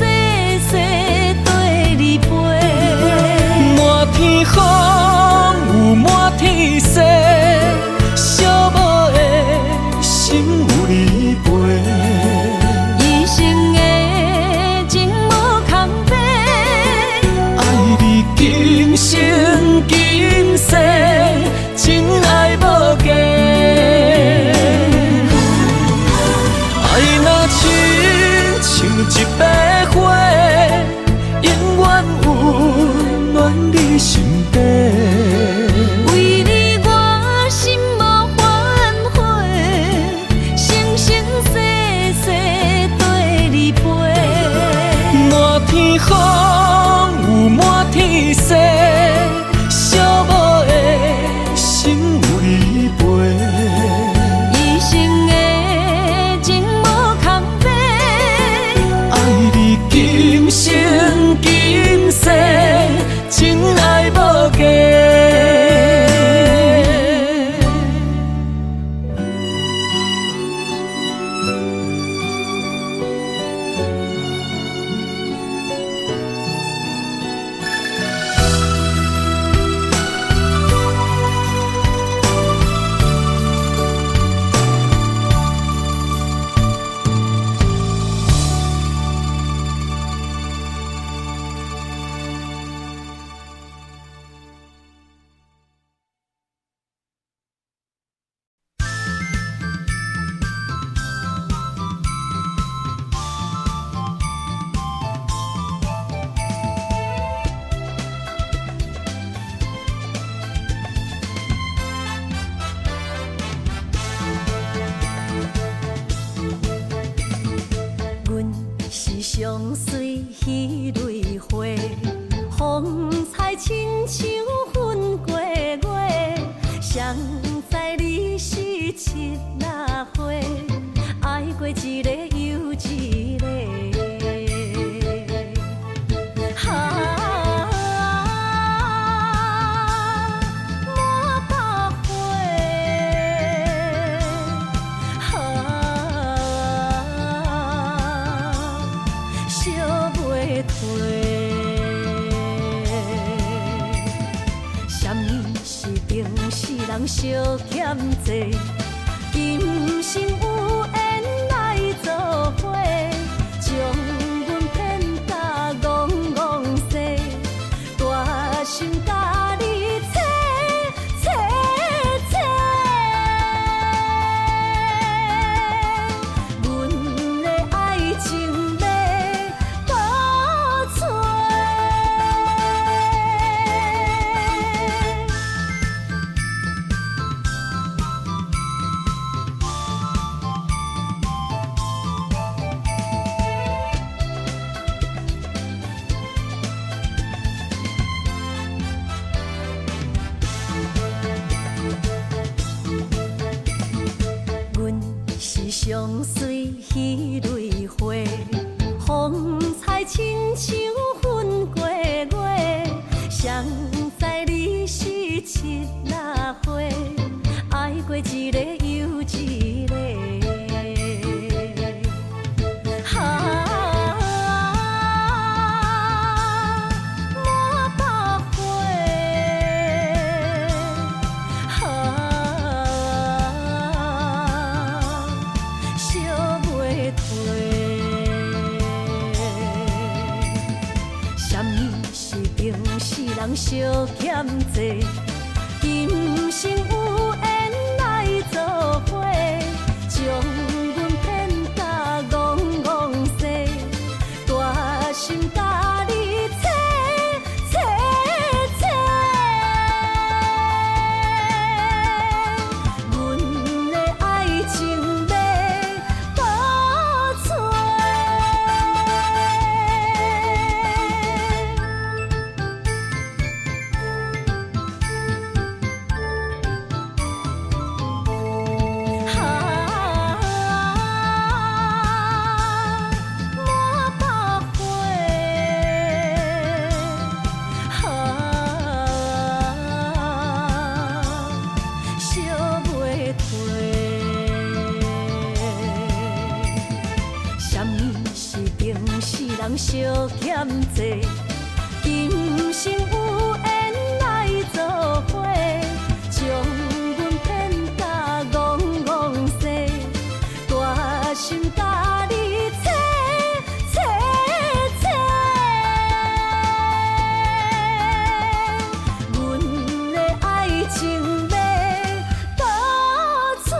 Speaker 2: 世跟你陪。
Speaker 1: 满天风有满天雪，寂寞的心有你陪。
Speaker 2: 一生的情无空白，
Speaker 1: 爱你今生今世，真爱无价。爱若亲像一朵花，永远温暖你心底。
Speaker 2: 为你我心无反悔，生生世世跟你陪。
Speaker 1: 满天风有满天雪，寂寞的心有你陪。
Speaker 2: 一生的情无空白，
Speaker 1: 爱你今生今世，真爱无价。
Speaker 2: 阮是上水迄蕊花，风采亲像云过月，谁知你是七那花，爱过一个又一个。满百花。世人相欠债，今生有缘来作伙，将阮骗甲戆戆西，大心甲你切切切，阮的爱情要倒找。相随彼蕊花，风采亲像云过月。谁知你是七若花，爱过一个又一个。满百人相欠债，今生有缘来作伙，将阮骗甲戆戆西，大心甲你切切切，阮的爱情要倒找。人相欠债，今生有缘来作伙，将阮骗甲戆戆西，大心甲你切切切，阮的爱情要倒找。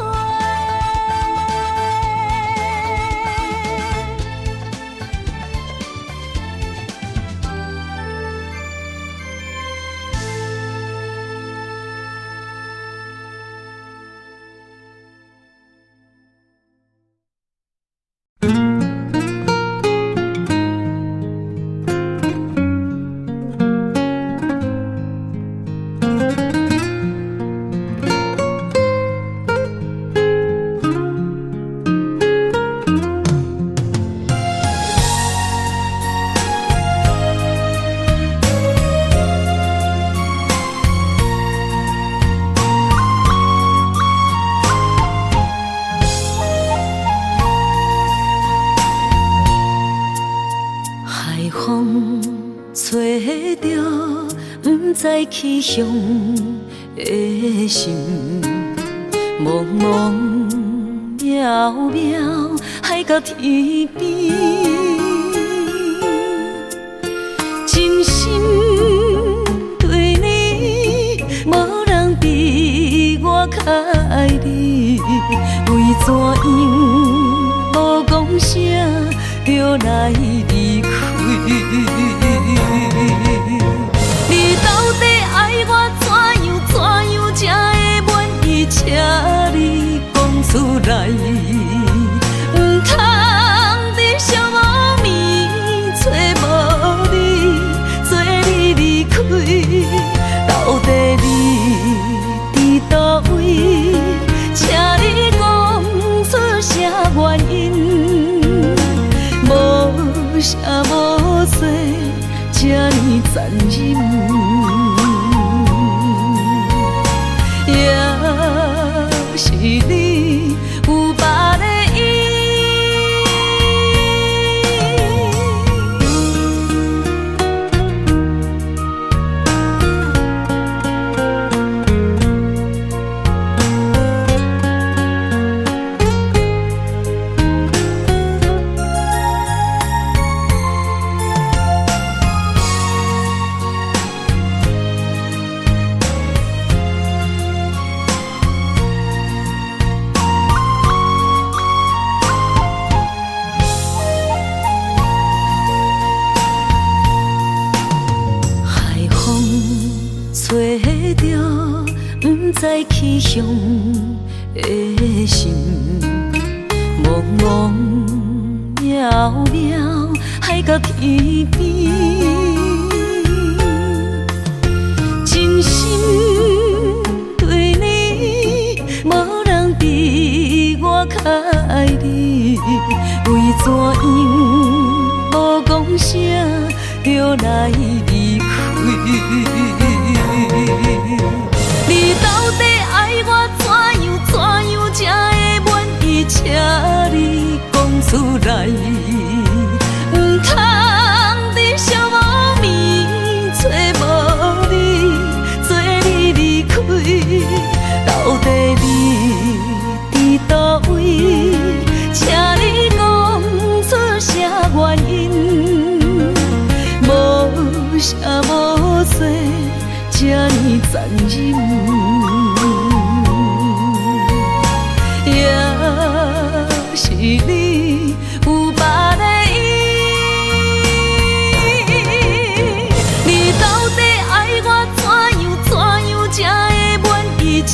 Speaker 2: 吹着不知去向的心，茫茫渺渺海到天边，真心对你，无人比我较爱你，为怎样无讲声就来离开？你到底爱我怎样才会满意？请你讲出来，唔通伫寂寞暝找无你，做你离开。到底你伫倒位？请你讲出啥原因？无啥无做，这呢着不知去向的心，茫茫渺渺海角天边，真心对你，无人比我较爱你，为怎样无讲声就来离开？你到底爱我怎样才会满意？请你讲出来，唔通伫寂无眠找无你，做你离开。到底你伫倒位？请你讲出啥原因？无声无息，这呢残忍。也是你有别的意，你到底爱我怎样才会满意？请